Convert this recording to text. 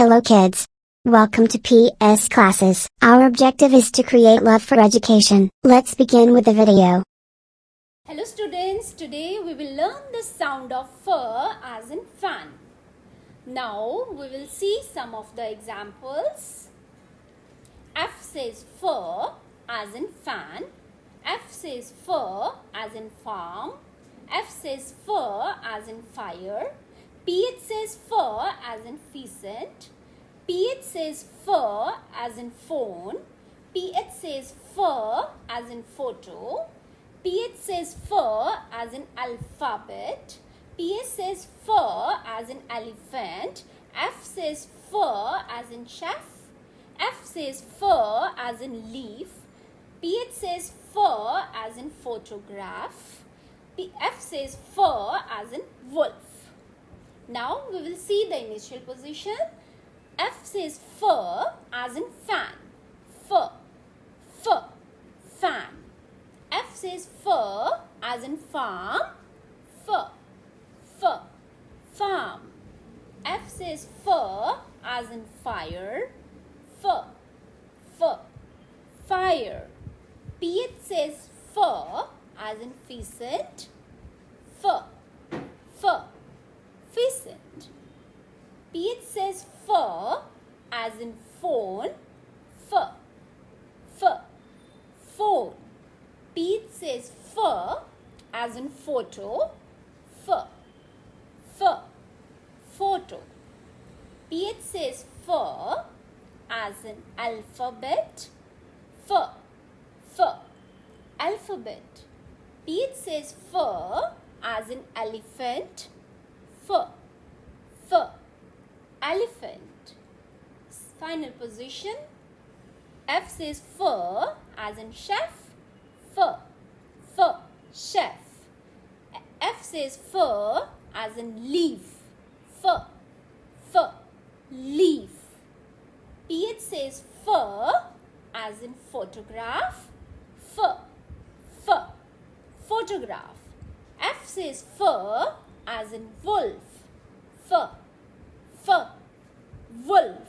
Hello kids. Welcome to PS classes. Our objective is to create love for education. Let's begin with the video. Hello students, today we will learn the sound of fur as in fan. Now we will see some of the examples. F says fur as in fan. F says fur as in farm. F says fur as in fire. PH says fur as in pheasant. PH says fur as in phone. PH says fur as in photo. PH says fur as in alphabet. PH says fur as in elephant. F says fur as in chef. F says fur as in leaf. PH says fur as in photograph. F says fur as in wolf. Now we will see the initial position. F says fur as in fan. Fur, fur, fan. F says fur as in farm. Fur, fur, farm. F says fur as in fire. Fur, fur, fire. PH says fur as in pheasant. Fur, fur, pheasant. PH says fur as in phone. Fur, fur, phone. PH says fur as in photo. Fur, fur, photo. PH says fur as in alphabet. Fur, fur, alphabet. PH says fur as in elephant. Fur, fur, elephant. Final position. F says fur as in chef. Fur, fur, chef. F says fur as in leaf. Fur, fur, leaf. PH says fur as in photograph. Fur, fur, photograph. F says fur as in wolf. Fur, fur, wolf.